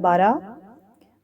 12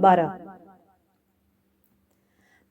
12।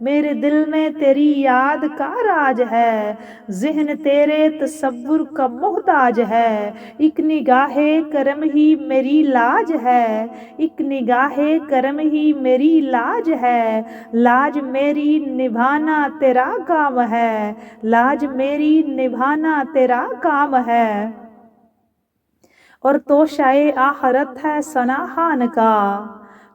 میرے دل میں تیری یاد کا راج ہے، ذہن تیرے تصور کا محتاج ہے، ایک نگاہ کرم ہی میری لاج ہے، ایک نگاہ کرم ہی میری لاج ہے، لاج میری نبھانا تیرا کام ہے، لاج میری نبھانا تیرا کام ہے۔ اور توشائے آخرت ہے ثنا خان کا،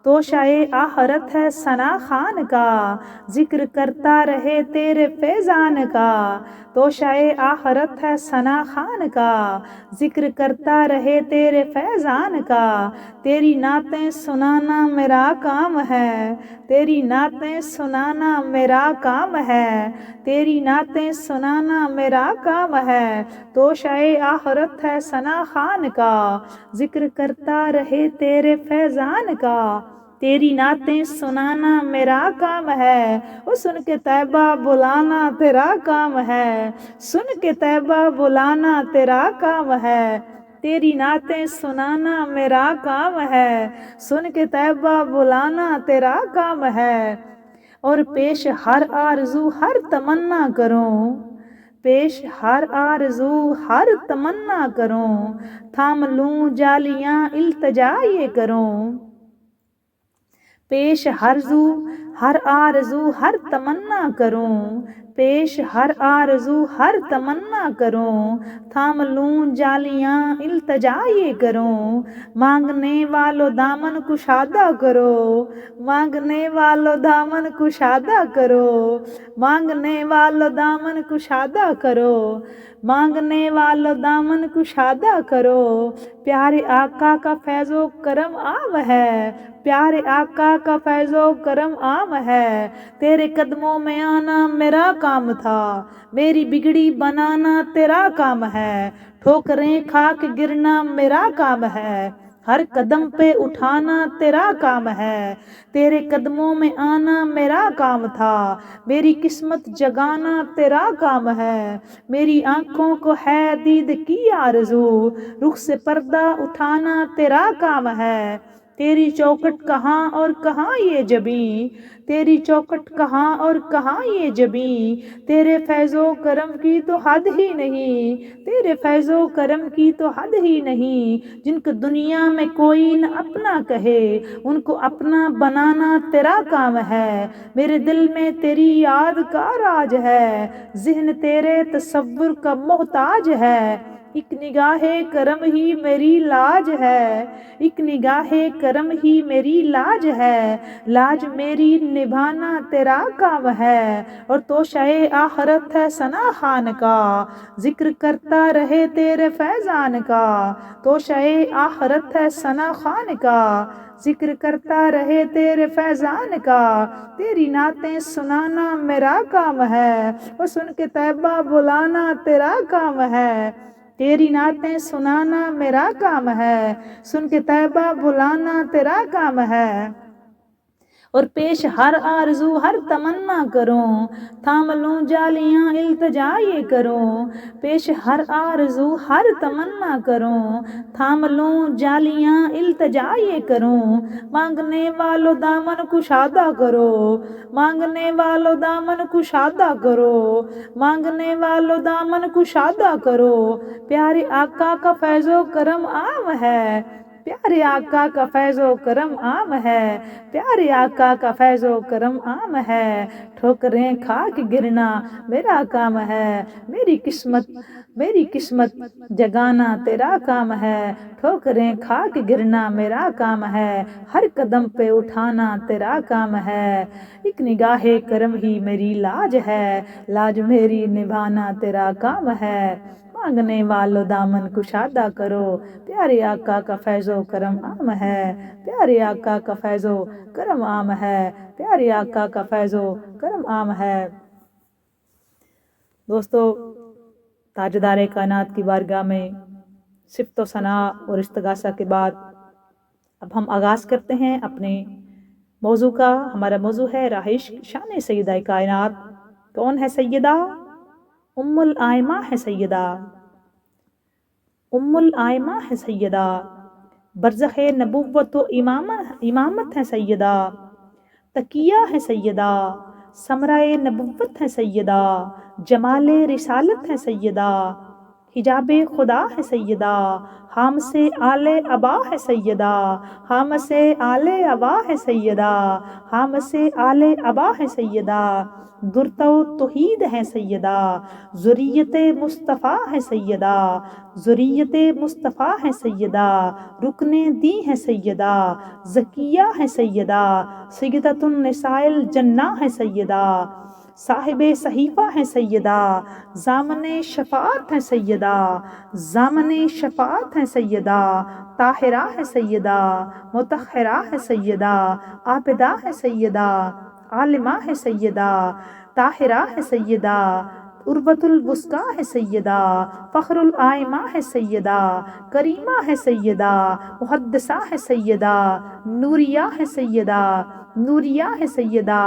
توشائے آخرت ہے ثنا خان کا، ذکر کرتا رہے تیرے فیضان کا، توشائے آخرت ہے ثنا خان کا، ذکر کرتا رہے تیرے فیضان کا، تیری نعتیں سنانا میرا کام ہے، تیری نعتیں سنانا میرا کام ہے، تیری نعتیں سنانا میرا کام ہے، توشائے آخرت ہے ثنا خان کا، ذکر کرتا رہے تیرے فیضان کا، تیری نعتیں سنانا میرا کام ہے، وہ سن کے طیبہ بلانا تیرا کام ہے، سن کے طیبہ بلانا تیرا کام ہے، تیری نعتیں سنانا میرا کام ہے، سن کے طیبہ بلانا تیرا کام ہے۔ اور پیش ہر آرزو ہر تمنا کروں، پیش ہر آرزو ہر تمنا کروں، تھام لوں جالیاں التجا یہ کروں، پیش ہر آرزو ہر تمنا کروں، پیش ہر آرزو ہر تمنا کروں، تھام لوں جالیاں التجا یہ کروں، مانگنے والو دامن کشادہ کرو، مانگنے والو دامن کشادہ کرو، مانگنے والو دامن کشادہ کرو، مانگنے والو دامن کشادہ کرو، پیارے آقا کا فیض و کرم عام ہے، پیارے آقا کا فیض و کرم عام ہے، تیرے قدموں میں آنا میرا کام تھا، میری بگڑی بنانا تیرا کام ہے، ٹھوکریں کھا کے گرنا میرا کام ہے، ہر قدم پہ اٹھانا تیرا کام ہے، تیرے قدموں میں آنا میرا کام تھا، میری قسمت جگانا تیرا کام ہے، میری آنکھوں کو ہے دید کی آرزو، رخ سے پردہ اٹھانا تیرا کام ہے، تیری چوکھٹ کہاں اور کہاں یہ جبیں، تیری چوکھٹ کہاں اور کہاں یہ جبیں، تیرے فیض و کرم کی تو حد ہی نہیں، تیرے فیض و کرم کی تو حد ہی نہیں، جن کو دنیا میں کوئی نہ اپنا کہے، ان کو اپنا بنانا تیرا کام ہے، میرے دل میں تیری یاد کا راج ہے، ذہن تیرے تصور کا محتاج ہے، ایک نگاہ کرم ہی میری لاج ہے، ایک نگاہ کرم ہی میری لاج ہے، لاج میری نبھانا تیرا کام ہے، اور توشائے آخرت ہے ثنا خان کا، ذکر کرتا رہے تیرے فیضان کا، توشائے آخرت ہے ثنا خان کا، ذکر کرتا رہے تیرے فیضان کا، تیری نعتیں سنانا میرا کام ہے، وہ سن کے طیبہ بلانا تیرا کام ہے، تیری نعتیں سنانا میرا کام ہے، سن کے طیبہ بلانا تیرا کام ہے۔ اور پیش ہر آرزو ہر تمنا کروں، تھام لوں جالیاں التجا یہ کروں، پیش ہر آرزو ہر تمنا کروں، تھام لوں جالیاں التجا یہ کروں، مانگنے والو دامن کشادہ کرو، مانگنے والو دامن کشادہ کرو، مانگنے والو دامن کشادہ کرو، پیارے آقا کا فیض و کرم عام ہے، پیارے آقا کا فیض و کرم عام ہے، پیارے آقا کا فیض و کرم عام ہے، ٹھوکریں کھا کے گرنا میرا کام ہے، میری قسمت جگانا تیرا کام ہے، ٹھوکریں کھا کے گرنا میرا کام ہے، ہر قدم پہ اٹھانا تیرا کام ہے، ایک نگاہ کرم ہی میری لاج ہے، لاج میری نبھانا تیرا کام ہے، مانگنے والو دامن کشادہ کرو، پیارے آقا کا فیض و کرم عام ہے، پیارے آقا کا فیض و کرم عام ہے، پیارے آقا کا فیض و کرم عام ہے۔ دوستو، تاجدار کائنات کی بارگاہ میں صفت و ثنا اور استغاثہ کے بعد اب ہم آغاز کرتے ہیں اپنے موضوع کا۔ ہمارا موضوع ہے رہائش شان سیدہ کائنات۔ کون ہے سیدہ؟ ام الائمہ ہے سیدہ، ام الائمہ ہے سیدہ، برزخ نبوت و امامت ہے سیدہ، تقیہ ہے سیدہ، ثمرۂ نبوت ہے سیدہ، جمال رسالت ہے سیدہ، حجاب خدا ہے سیدہ، ہم سے آل ابا ہے سیدہ، ہم سے آل ابا ہے سیدہ، ہم سے آل ابا ہے سیدہ، درتو توحید ہے سیدہ، ذریت مصطفیٰ ہے سیدہ، ذریت مصطفیٰ ہے سیدہ، رکن دی ہے سیدہ، زکیہ ہے سیدہ، سیدۃ النساء الجنہ ہے سیدہ، صاحب صحیفہ ہے سیدہ، ضامن شفاعت ہے سیدہ، ضامن شفاعت ہے سیدہ، طاہرہ ہے سیدہ، مطہرہ ہے سیدہ، عابدہ ہے سیدہ، عالمہ ہے سیدہ، طاہرہ ہے سیدہ، عربۃ الوثقیٰ ہے سیدہ، فخر الائمہ ہے سیدہ، کریمہ ہے سیدہ، محدثہ ہے سیدہ، نوریہ ہے سیدہ، نوریہ ہے سیدہ،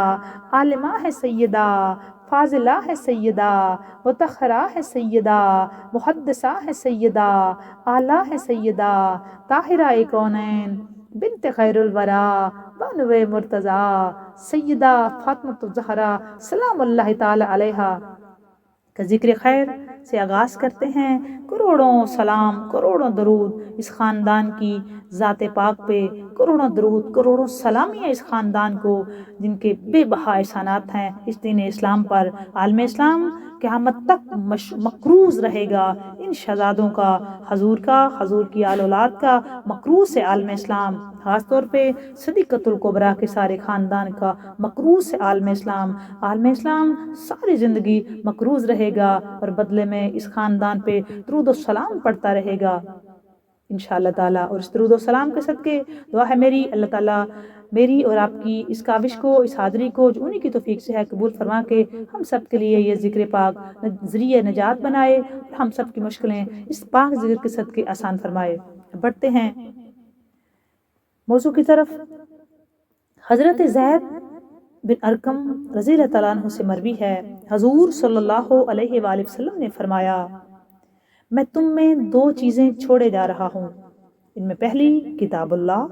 عالمہ ہے سیدہ، فاضلہ ہے سیدہ، مطہرہ ہے سیدہ، محدثہ ہے سیدہ، اعلیٰ ہے سیدہ، طاہرہ کونین، بنت خیر الورا، بانو مرتضیٰ، سیدہ فاطمۃ الزہرا سلام اللہ تعالی علیہا کا ذکر خیر سے آغاز کرتے ہیں۔ کروڑوں سلام، کروڑوں درود اس خاندان کی ذات پاک پہ، کروڑوں درود، کروڑوں سلامیاں اس خاندان کو جن کے بے بہا احسانات ہیں اس دین اسلام پر۔ عالم اسلام قیامت تک مقروض رہے گا ان شہزادوں کا، حضور کی آل اولاد کا مقروض ہے عالم اسلام، خاص طور پہ صدیقۃ الکبریٰ کے سارے خاندان کا مقروض ہے عالم اسلام۔ عالم اسلام ساری زندگی مقروض رہے گا اور بدلے میں اس خاندان پہ درود و سلام پڑھتا رہے گا انشاءاللہ تعالیٰ۔ اور اس درود و سلام کے صدقے دعا ہے میری، اللہ تعالیٰ میری اور آپ کی اس کاوش کو، اس حاضری کو جو انہی کی توفیق سے ہے قبول فرما کے ہم سب کے لیے یہ ذکر پاک ذریعہ نجات بنائے اور ہم سب کی مشکلیں اس پاک ذکر کے صدقے آسان فرمائے۔ بڑھتے ہیں موضوع کی طرف۔ حضرت زید بن ارقم رضی اللہ تعالیٰ عنہ سے مروی ہے، حضور صلی اللہ علیہ وآلہ وسلم نے فرمایا، میں تم میں دو چیزیں چھوڑے جا رہا ہوں، ان میں پہلی کتاب اللہ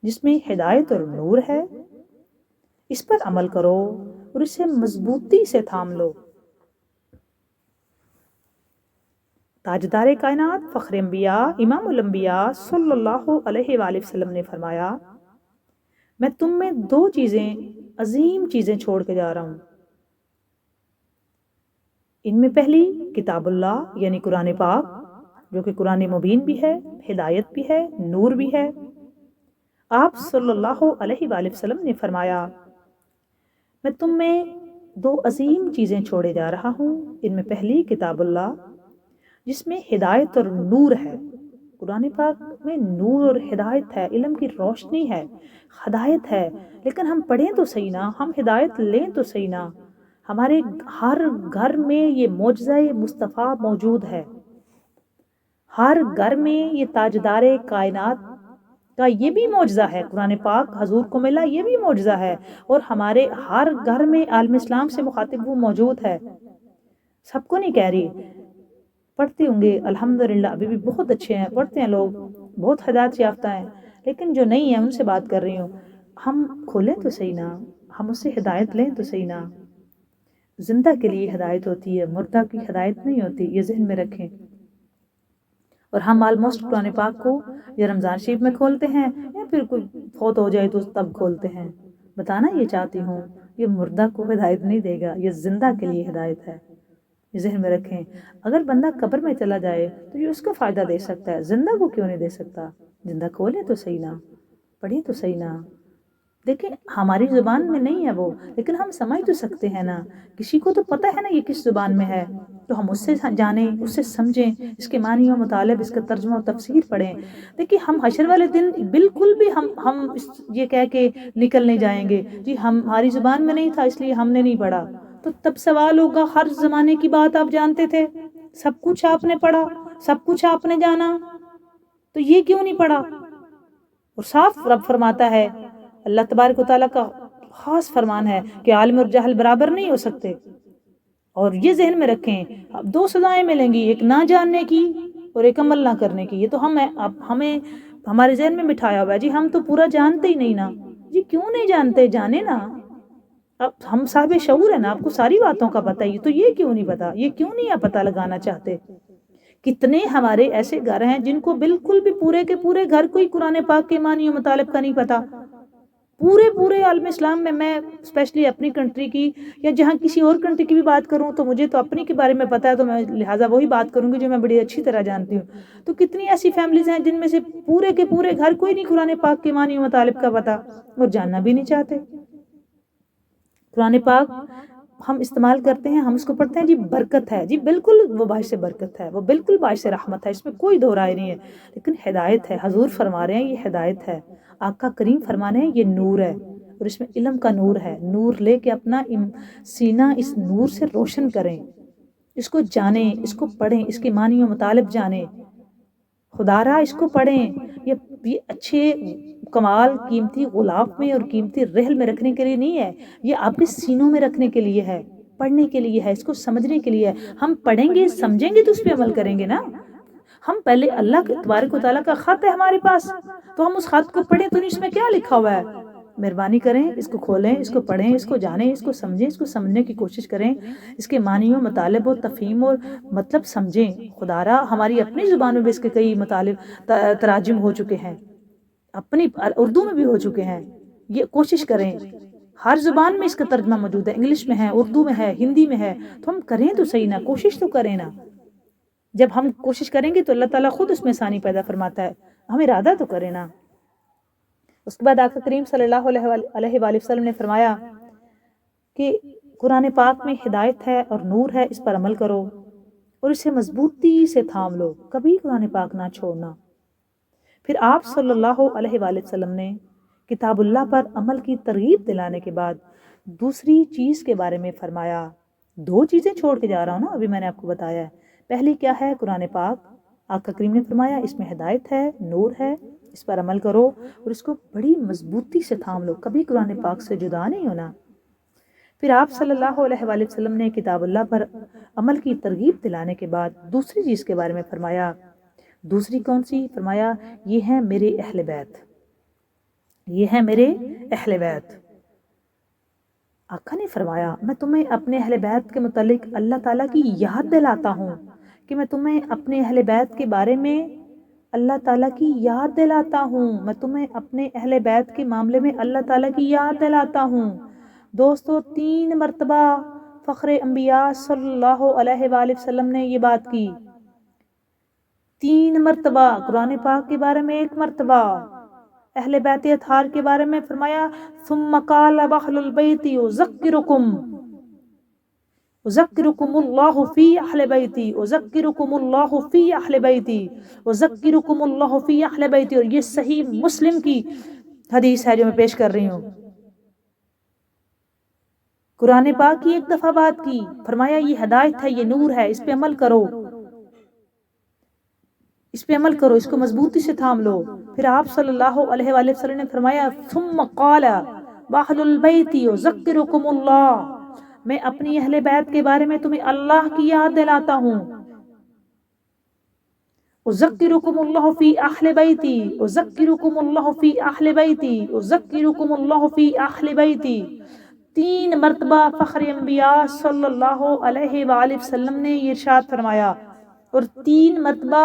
جس میں ہدایت اور نور ہے، اس پر عمل کرو اور اسے مضبوطی سے تھام لو۔ تاجدار کائنات، فخر انبیاء، امام الانبیاء صلی اللہ علیہ وآلہ وسلم نے فرمایا، میں تم میں دو چیزیں، عظیم چیزیں چھوڑ کے جا رہا ہوں، ان میں پہلی کتاب اللہ یعنی قرآن پاک جو کہ قرآن مبین بھی ہے، ہدایت بھی ہے، نور بھی ہے۔ آپ صلی اللہ علیہ وآلہ وسلم نے فرمایا، میں تم میں دو عظیم چیزیں چھوڑے جا رہا ہوں، ان میں پہلی کتاب اللہ جس میں ہدایت اور نور ہے۔ قرآن پاک میں نور اور ہدایت ہے، علم کی روشنی ہے، ہدایت ہے، لیکن ہم پڑھیں تو صحیح نا، ہم ہدایت لیں تو صحیح نا۔ ہمارے ہر گھر میں یہ معجزہ مصطفیٰ موجود ہے، ہر گھر میں یہ تاجدار کائنات کا یہ بھی معجزہ ہے، قرآن پاک حضور کو ملا یہ بھی معجزہ ہے، اور ہمارے ہر گھر میں عالم اسلام سے مخاطب وہ موجود ہے۔ سب کو نہیں کہہ رہی، پڑھتے ہوں گے الحمدللہ، ابھی بھی بہت اچھے ہیں، پڑھتے ہیں لوگ، بہت ہدایت یافتہ ہیں، لیکن جو نہیں ہیں ان سے بات کر رہی ہوں۔ ہم کھولیں تو صحیح نا، ہم اس سے ہدایت لیں تو صحیح نا۔ زندہ کے لیے ہدایت ہوتی ہے، مردہ کی ہدایت نہیں ہوتی، یہ ذہن میں رکھیں۔ اور ہم آلموسٹ قرآن پاک کو یا رمضان شریف میں کھولتے ہیں یا پھر کوئی فوت ہو جائے تو تب کھولتے ہیں۔ بتانا یہ چاہتی ہوں، یہ مردہ کو ہدایت نہیں دے گا، یہ زندہ کے لیے ہدایت ہے، یہ ذہن میں رکھیں۔ اگر بندہ قبر میں چلا جائے تو یہ اس کو فائدہ دے سکتا ہے، زندہ کو کیوں نہیں دے سکتا؟ زندہ کھولے تو صحیح نا، پڑھیں تو صحیح نا۔ دیکھیں ہماری زبان میں نہیں ہے وہ، لیکن ہم سمجھ تو سکتے ہیں نا، کسی کو تو پتہ ہے نا یہ کس زبان میں ہے، تو ہم اس سے جانیں، اس سے سمجھیں، اس کے معنی و مطالب، اس کا ترجمہ و تفسیر پڑھیں۔ دیکھیں ہم حشر والے دن بالکل بھی ہم یہ کہہ کے نکل نہیں جائیں گے جی ہماری زبان میں نہیں تھا اس لیے ہم نے نہیں پڑھا، تو تب سوال ہوگا ہر زمانے کی بات آپ جانتے تھے، سب کچھ آپ نے پڑھا، سب کچھ آپ نے جانا، تو یہ کیوں نہیں پڑھا؟ اور صاف رب فرماتا ہے، اللہ تبارک و تعالیٰ کا خاص فرمان ہے کہ عالم اور جاہل برابر نہیں ہو سکتے۔ اور یہ ذہن میں رکھیں، اب دو سزائیں ملیں گی، ایک نہ جاننے کی اور ایک عمل نہ کرنے کی۔ یہ تو ہمیں ہمارے ذہن میں مٹھایا ہوا ہے جی ہم تو پورا جانتے ہی نہیں نا۔ جی کیوں نہیں جانتے؟ جانے نا، اب ہم صاحب شعور ہیں نا، آپ کو ساری باتوں کا پتہ ہے، تو یہ کیوں نہیں پتا، یہ کیوں نہیں آپ پتہ لگانا چاہتے؟ کتنے ہمارے ایسے گھر ہیں جن کو بالکل بھی پورے کے پورے گھر کو ہی قرآن پاک کے معنی و مطالب کا نہیں پتا. پورے عالم اسلام میں اسپیشلی اپنی کنٹری کی یا جہاں کسی اور کنٹری کی بھی بات کروں تو مجھے تو اپنی کے بارے میں پتا ہے، تو میں لہٰذا وہی بات کروں گی جو میں بڑی اچھی طرح جانتی ہوں. تو کتنی ایسی فیملیز ہیں جن میں سے پورے کے پورے گھر کو ہی نہیں قرآن پاک کے معنی و مطالب کا پتا اور جاننا بھی نہیں چاہتے. قرآن پاک ہم استعمال کرتے ہیں، ہم اس کو پڑھتے ہیں، جی برکت ہے، جی بالکل وہ باعث برکت ہے، وہ بالکل باعث رحمت ہے، اس میں کوئی دو رائے نہیں ہے، لیکن ہدایت ہے. حضور فرما رہے ہیں یہ ہدایت ہے، آقا کریم فرما رہے ہیں یہ نور ہے، اور اس میں علم کا نور ہے. نور لے کے اپنا سینہ اس نور سے روشن کریں، اس کو جانیں، اس کو پڑھیں، اس کے معنی و مطالب جانیں. خدا را اس کو پڑھیں. یہ اچھے کمال قیمتی غلاف میں اور قیمتی رحل میں رکھنے کے لیے نہیں ہے، یہ آپ کے سینوں میں رکھنے کے لیے ہے، پڑھنے کے لیے ہے، اس کو سمجھنے کے لیے ہے. ہم پڑھیں گے سمجھیں گے تو اس پہ عمل کریں گے نا. ہم پہلے اللہ کے تبارک و تعالیٰ کا خط ہے ہمارے پاس، تو ہم اس خط کو پڑھیں تو اس میں کیا لکھا ہوا ہے. مہربانی کریں اس کو کھولیں، اس کو پڑھیں، اس کو جانیں، اس کو سمجھیں، اس کو سمجھنے کی کوشش کریں، اس کے معنی و مطالب و تفہیم و مطلب سمجھیں. خدا را ہماری اپنی زبان میں بھی اس کے کئی مطالب تراجم ہو چکے ہیں، اپنی اردو میں بھی ہو چکے ہیں. یہ کوشش کریں، ہر زبان میں اس کا ترجمہ موجود ہے، انگلش میں ہے، اردو میں ہے، ہندی میں ہے. تو ہم کریں تو صحیح نا، کوشش تو کریں نا. جب ہم کوشش کریں گے تو اللہ تعالیٰ خود اس میں آسانی پیدا فرماتا ہے. ہم ارادہ تو کریں نا. اس کے بعد آقا کریم صلی اللہ علیہ وآلہ وسلم نے فرمایا کہ قرآن پاک میں ہدایت ہے اور نور ہے، اس پر عمل کرو اور اسے مضبوطی سے تھام لو، کبھی قرآن پاک نہ چھوڑنا. پھر آپ صلی اللہ علیہ وآلہ وسلم نے کتاب اللہ پر عمل کی ترغیب دلانے کے بعد دوسری چیز کے بارے میں فرمایا. دو چیزیں چھوڑ کے جا رہا ہوں نا، ابھی میں نے آپ کو بتایا ہے. پہلی کیا ہے؟ قرآن پاک. آقا کریم نے فرمایا اس میں ہدایت ہے، نور ہے، اس پر عمل کرو اور اس کو بڑی مضبوطی سے تھام لو، کبھی قرآن پاک سے جدا نہیں ہونا. پھر آپ صلی اللہ علیہ وآلہ وسلم نے کتاب اللہ پر عمل کی ترغیب دلانے کے بعد دوسری چیز کے بارے میں فرمایا. دوسری کون سی؟ فرمایا یہ ہے میرے اہل بیت، یہ ہے میرے اہل بیت. آقا نے فرمایا میں تمہیں اپنے اہل بیت کے متعلق اللہ تعالیٰ کی یاد دلاتا ہوں، کہ میں تمہیں اپنے اہل بیت کے بارے میں اللہ تعالیٰ کی یاد دلاتا ہوں، میں تمہیں اپنے اہل بیت کے معاملے میں اللہ تعالیٰ کی یاد دلاتا ہوں. دوستو 3 مرتبہ فخر انبیاء صلی اللہ علیہ وآلہ وسلم نے یہ بات کی. 3 مرتبہ قرآن پاک کے بارے میں، 1 مرتبہ اہل بیت اطہار کے بارے میں فرمایا. ثم قال اہل البیت اذکرکم اللہ فی اہل بیتی، اذکرکم اللہ فی اہل بیتی، اذکرکم اللہ فی اہل بیتی. اور یہ صحیح مسلم کی حدیث ہے جو میں پیش کر رہی ہوں. قرآن پاک کی 1 دفعہ بات کی، فرمایا یہ ہدایت ہے، یہ نور ہے، اس پہ عمل کرو، اس پہ عمل کرو، اس کو مضبوطی سے تھام لو. پھر آپ صلی اللہ علیہ وآلہ وسلم نے فرمایا ثم قال اہل البیت اذکرکم اللہ، میں اپنی اہل بیت کے بارے میں تمہیں اللہ کی یاد دلاتا ہوں. اذکرکم اللہ فی اہل بیتی، اذکرکم اللہ فی اہل بیتی، اذکرکم اللہ فی اہل بیتی. 3 مرتبہ فخر انبیاء صلی اللہ علیہ وآلہ وسلم نے یہ ارشاد فرمایا. اور 3 مرتبہ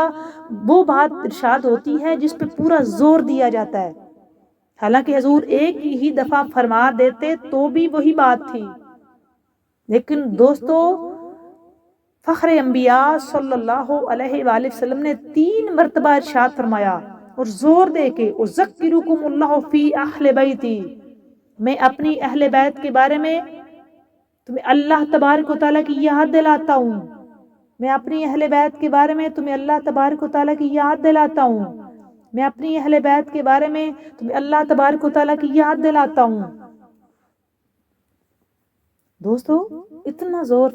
وہ بات ارشاد ہوتی ہے جس پہ پورا زور دیا جاتا ہے. حالانکہ حضور ایک ہی دفعہ فرما دیتے تو بھی وہی بات تھی، لیکن دوستو فخر انبیاء صلی اللہ علیہ وآلہ وسلم نے 3 مرتبہ ارشاد فرمایا اور زور دے کے اذکرکم اللہ فی اہل بیتی، میں اپنی اہل بیت کے بارے میں تمہیں اللہ تبارک و تعالیٰ کی یاد دلاتا ہوں، میں اپنی اہل بیت کے بارے میں تمہیں اللہ تبارک و تعالیٰ کی یاد دلاتا ہوں، میں اپنی اہل بیت کے بارے میں تمہیں اللہ تبارک و تعالیٰ کی یاد دلاتا ہوں. دوستو اتنا زور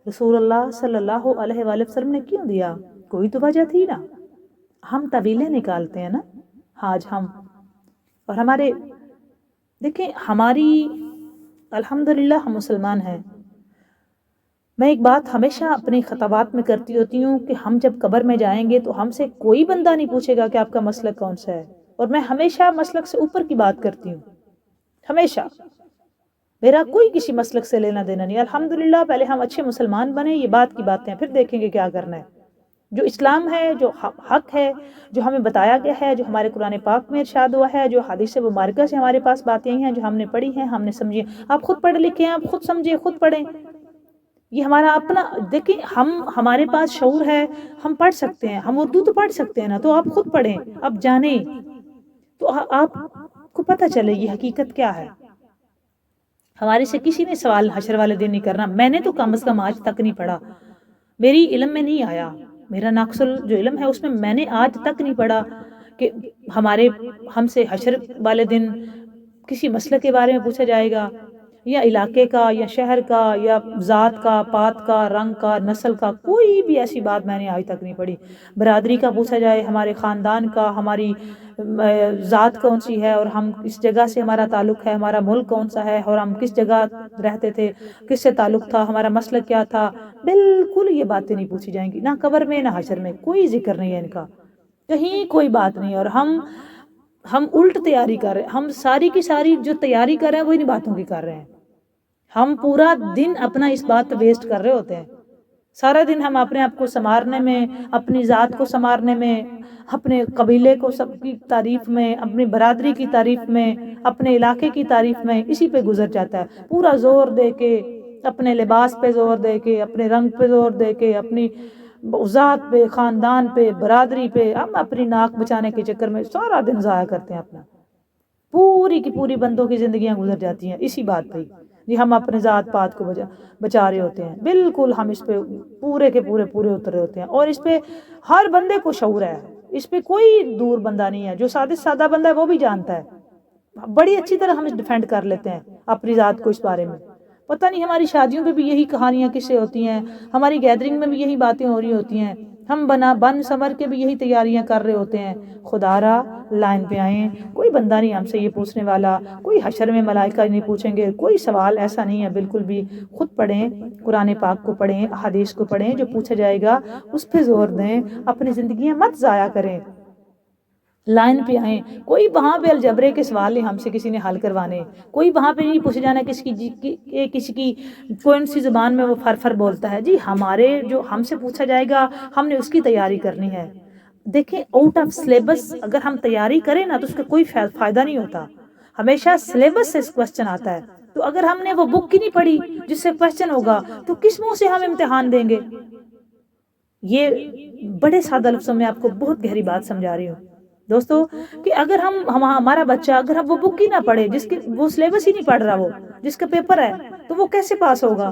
رسول اللہ صلی اللہ علیہ وآلہ وسلم نے کیوں دیا؟ کوئی تو وجہ تھی نا. ہم طویلیں نکالتے ہیں نا آج ہم، اور ہمارے دیکھیں ہماری الحمدللہ ہم مسلمان ہیں. میں ایک بات ہمیشہ اپنے خطابات میں کرتی ہوتی ہوں کہ ہم جب قبر میں جائیں گے تو ہم سے کوئی بندہ نہیں پوچھے گا کہ آپ کا مسلک کون سا ہے، اور میں ہمیشہ مسلک سے اوپر کی بات کرتی ہوں، ہمیشہ. میرا کوئی کسی مسلک سے لینا دینا نہیں. الحمدللہ پہلے ہم اچھے مسلمان بنے، یہ بات کی باتیں ہیں، پھر دیکھیں گے کیا کرنا ہے. جو اسلام ہے، جو حق ہے، جو ہمیں بتایا گیا ہے، جو ہمارے قرآن پاک میں ارشاد ہوا ہے، جو حدیث مبارکہ سے ہمارے پاس باتیں آئی ہیں، جو ہم نے پڑھی ہیں، ہم نے سمجھی. آپ خود پڑھ لکھے ہیں، آپ خود سمجھے، خود پڑھیں. یہ ہمارا اپنا دیکھیں، ہمارے پاس شعور ہے، ہم پڑھ سکتے ہیں، ہم اردو تو پڑھ سکتے ہیں نا، تو آپ خود پڑھیں، آپ جانیں، تو آپ کو پتہ چلے یہ حقیقت کیا ہے. ہمارے سے کسی نے سوال حشر والے دن نہیں کرنا. میں نے تو کم از کم آج تک نہیں پڑھا، میری علم میں نہیں آیا، میرا ناقص جو علم ہے اس میں نے آج تک نہیں پڑھا کہ ہم سے حشر والے دن کسی مسئلے کے بارے میں پوچھا جائے گا، یا علاقے کا، یا شہر کا، یا ذات کا، پات کا، رنگ کا، نسل کا. کوئی بھی ایسی بات میں نے آج تک نہیں پڑھی. برادری کا پوچھا جائے، ہمارے خاندان کا، ہماری ذات کون سی ہے، اور ہم کس جگہ سے ہمارا تعلق ہے، ہمارا ملک کون سا ہے، اور ہم کس جگہ رہتے تھے، کس سے تعلق تھا، ہمارا مسئلہ کیا تھا، بالکل یہ باتیں نہیں پوچھی جائیں گی. نہ قبر میں، نہ حشر میں، کوئی ذکر نہیں ہے ان کا، کہیں کوئی بات نہیں. اور ہم الٹ تیاری کر رہے ہیں، ہم ساری کی ساری جو تیاری کر رہے ہیں وہ ان باتوں کی کر رہے ہیں. ہم پورا دن اپنا اس بات پہ ویسٹ کر رہے ہوتے ہیں. سارا دن ہم اپنے آپ کو سنوارنے میں، اپنی ذات کو سنوارنے میں، اپنے قبیلے کو سب کی تعریف میں، اپنی برادری کی تعریف میں، اپنے علاقے کی تعریف میں، اسی پہ گزر جاتا ہے. پورا زور دے کے، اپنے لباس پہ زور دے کے، اپنے رنگ پہ زور دے کے، اپنی ذات پہ، خاندان پہ، برادری پہ، ہم اپنی ناک بچانے کے چکر میں سارا دن ضائع کرتے ہیں اپنا. پوری کی پوری بندوں کی زندگیاں گزر جاتی ہیں اسی بات پہ جی. ہم اپنے ذات پات کو بچا رہے ہوتے ہیں، بالکل ہم اس پہ پورے کے پورے اترے ہوتے ہیں. اور اس پہ ہر بندے کو شعور ہے، اس پہ کوئی دور بندہ نہیں ہے. جو سادہ بندہ ہے وہ بھی جانتا ہے، بڑی اچھی طرح ہم ڈیفینڈ کر لیتے ہیں اپنی ذات کو. اس بارے میں پتہ نہیں ہماری شادیوں پہ بھی یہی کہانیاں قصے ہوتی ہیں، ہماری گیدرنگ میں بھی یہی باتیں ہو رہی ہوتی ہیں، ہم بن سمر کے بھی یہی تیاریاں کر رہے ہوتے ہیں. خدا را لائن پہ آئیں، کوئی بندہ نہیں ہم سے یہ پوچھنے والا، کوئی حشر میں ملائکہ نہیں پوچھیں گے، کوئی سوال ایسا نہیں ہے بالکل بھی. خود پڑھیں، قرآن پاک کو پڑھیں، حدیث کو پڑھیں، جو پوچھا جائے گا اس پہ زور دیں، اپنی زندگیاں مت ضائع کریں. لائن پہ آئیں. کوئی وہاں پہ الجبرے کے سوال نہیں ہم سے کسی نے حل کروانے، کوئی وہاں پہ نہیں پوچھا جانا کسی کی کون سی زبان میں وہ فر بولتا ہے. جی ہمارے جو ہم سے پوچھا جائے گا، ہم نے اس کی تیاری کرنی ہے. دیکھیں آؤٹ آف سلیبس اگر ہم تیاری کریں نا تو اس کا کوئی فائدہ نہیں ہوتا. ہمیشہ سلیبس سے کوسچن آتا ہے، تو اگر ہم نے وہ بک کی نہیں پڑھی جس سے کوسچن ہوگا تو کس منہ سے ہم امتحان دیں گے. یہ بڑے سادہ لفظوں میں آپ کو بہت گہری بات سمجھا رہی ہوں دوستو، کہ اگر ہمارا بچہ اگر ہم وہ بک ہی نہ پڑھے، جس کے وہ سلیبس ہی نہیں پڑھ رہا، وہ جس کا پیپر ہے، تو وہ کیسے پاس ہوگا.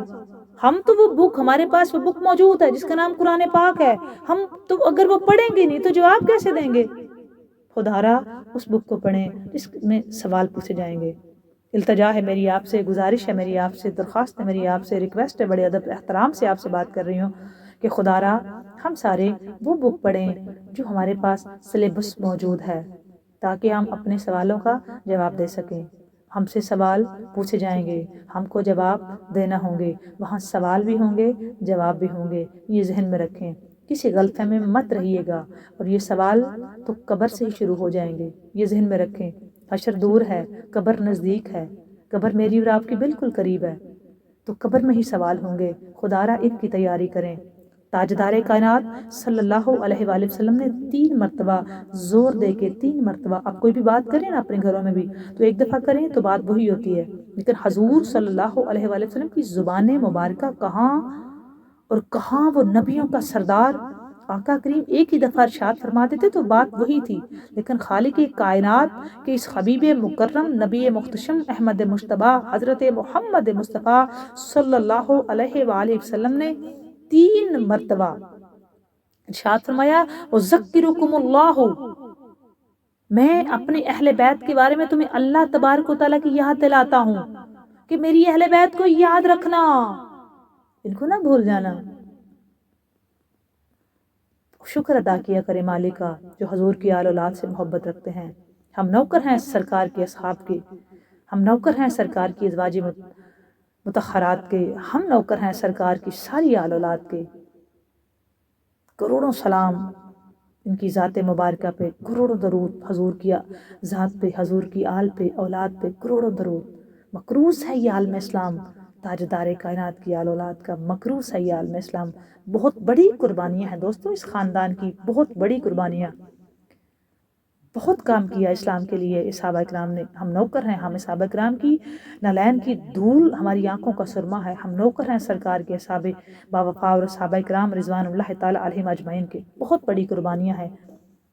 ہم تو وہ بک، ہمارے پاس وہ بک موجود ہے جس کا نام قرآن پاک ہے، ہم تو اگر وہ پڑھیں گے نہیں تو جواب کیسے دیں گے. خدا را اس بک کو پڑھیں جس میں سوال پوچھے جائیں گے. التجا ہے میری آپ سے، گزارش ہے میری آپ سے، درخواست ہے میری آپ سے، ریکویسٹ ہے، بڑے ادب احترام سے آپ سے بات کر رہی ہوں کہ خدا را ہم سارے وہ بک پڑھیں جو ہمارے پاس سلیبس موجود ہے، تاکہ ہم اپنے سوالوں کا جواب دے سکیں. ہم سے سوال پوچھے جائیں گے، ہم کو جواب دینا ہوں گے، وہاں سوال بھی ہوں گے، جواب بھی ہوں گے. یہ ذہن میں رکھیں، کسی غلط فہمی میں مت رہیے گا. اور یہ سوال تو قبر سے ہی شروع ہو جائیں گے، یہ ذہن میں رکھیں. حشر دور ہے، قبر نزدیک ہے، قبر میری اور آپ کی بالکل قریب ہے، تو قبر میں ہی سوال ہوں گے. خدا را ان کی تیاری کریں. تاجدار کائنات صلی اللہ علیہ وآلہ وسلم نے 3 مرتبہ زور دے کے 3 مرتبہ، آپ کوئی بھی بات کریں نا اپنے گھروں میں بھی تو ایک دفعہ کریں تو بات وہی ہوتی ہے، لیکن حضور صلی اللہ علیہ وآلہ وسلم کی زبان مبارکہ کہاں، اور کہاں وہ نبیوں کا سردار آقا کریم ایک ہی دفعہ ارشاد فرماتے تھے تو بات وہی تھی. لیکن خالق کائنات کے اس حبیب مکرم نبی محتشم احمد مجتبی حضرت محمد مصطفیٰ صلی اللہ علیہ وآلہ وسلم نے 3 مرتبہ ارشاد فرمایا وذکرکم اللہ، میں اپنے اہل بیت کے بارے میں تمہیں اللہ تبارک و تعالیٰ کی یاد دلاتا ہوں کہ میری اہل بیت کو یاد رکھنا، ان کو نہ بھول جانا. شکر ادا کیا کرے مالک کا جو حضور کی آل اولاد سے محبت رکھتے ہیں. ہم نوکر ہیں سرکار کے اصحاب کے، ہم نوکر ہیں سرکار کی ازواج مطہرات کے، ہم نوکر ہیں سرکار کی ساری آل اولاد کے. کروڑوں سلام ان کی ذات مبارکہ پہ، کروڑوں درود حضور کی ذات پہ، حضور کی آل پہ، اولاد پہ، کروڑوں درود. مکروس ہے یہ عالم اسلام، تاجدار کائنات کی آل اولاد کا مکروس ہے یہ عالم اسلام۔ بہت بڑی قربانیاں ہیں دوستو اس خاندان کی، بہت بڑی قربانیاں، بہت کام کیا اسلام کے لیے اس صحابہ کرام نے۔ ہم نوکر ہیں، ہم صحابہ کرام کی نالین کی دھول ہماری آنکھوں کا سرما ہے، ہم نوکر ہیں سرکار کے صحابہ باوفا اور صحابہ کرام رضوان اللہ تعالی علیہم اجمعین کے۔ بہت بڑی قربانیاں ہیں،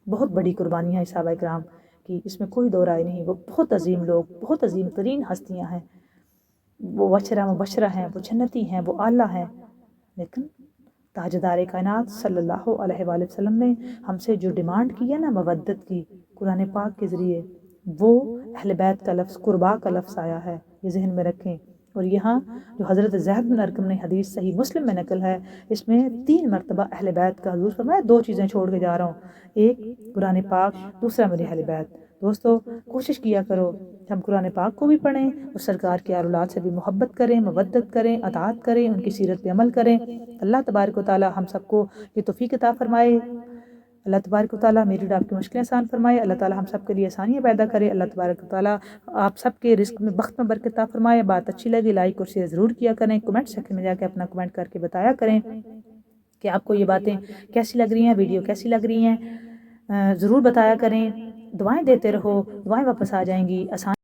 بہت بڑی قربانیاں ہیں صحابہ کرام کی، اس میں کوئی دو رائے نہیں۔ وہ بہت عظیم لوگ، بہت عظیم ترین ہستیاں ہیں، وہ عشرہ مبشرہ ہیں، وہ جنتی ہیں، وہ اعلیٰ ہیں، لیکن تاجدار کائنات صلی اللہ علیہ وآلہ وسلم نے ہم سے جو ڈیمانڈ کی ہے نا مودت کی قرآن پاک کے ذریعے، وہ اہل بیت کا لفظ، قربا کا لفظ آیا ہے، یہ ذہن میں رکھیں۔ اور یہاں جو حضرت زید بن ارقم نے حدیث صحیح مسلم میں نقل ہے، اس میں 3 مرتبہ اہل بیت کا حضور فرمایا، 2 چیزیں چھوڑ کے جا رہا ہوں، ایک قرآن پاک، دوسرا میرے اہل بیت۔ دوستو کوشش کیا کرو کہ ہم قرآن پاک کو بھی پڑھیں اور سرکار کے اولاد سے بھی محبت کریں، مودت کریں، اطاعت کریں، ان کی سیرت پہ عمل کریں۔ اللہ تبارک و تعالی ہم سب کو یہ توفیق عطا فرمائے۔ اللہ تبارک و تعالیٰ میری اور آپ کی مشکلیں آسان فرمائے۔ اللہ تعالیٰ ہم سب کے لیے آسانیاں پیدا کرے۔ اللہ تبارک و تعالیٰ آپ سب کے رزق میں، بخت میں برکت عطا فرمائے۔ بات اچھی لگی لائک اور شیئر ضرور کیا کریں، کمنٹ سیکشن میں جا کے اپنا کمنٹ کر کے بتایا کریں کہ آپ کو یہ باتیں کیسی لگ رہی ہیں، ویڈیو کیسی لگ رہی ہیں، ضرور بتایا کریں۔ دعائیں دیتے رہو، دعائیں واپس آ جائیں گی۔ آسان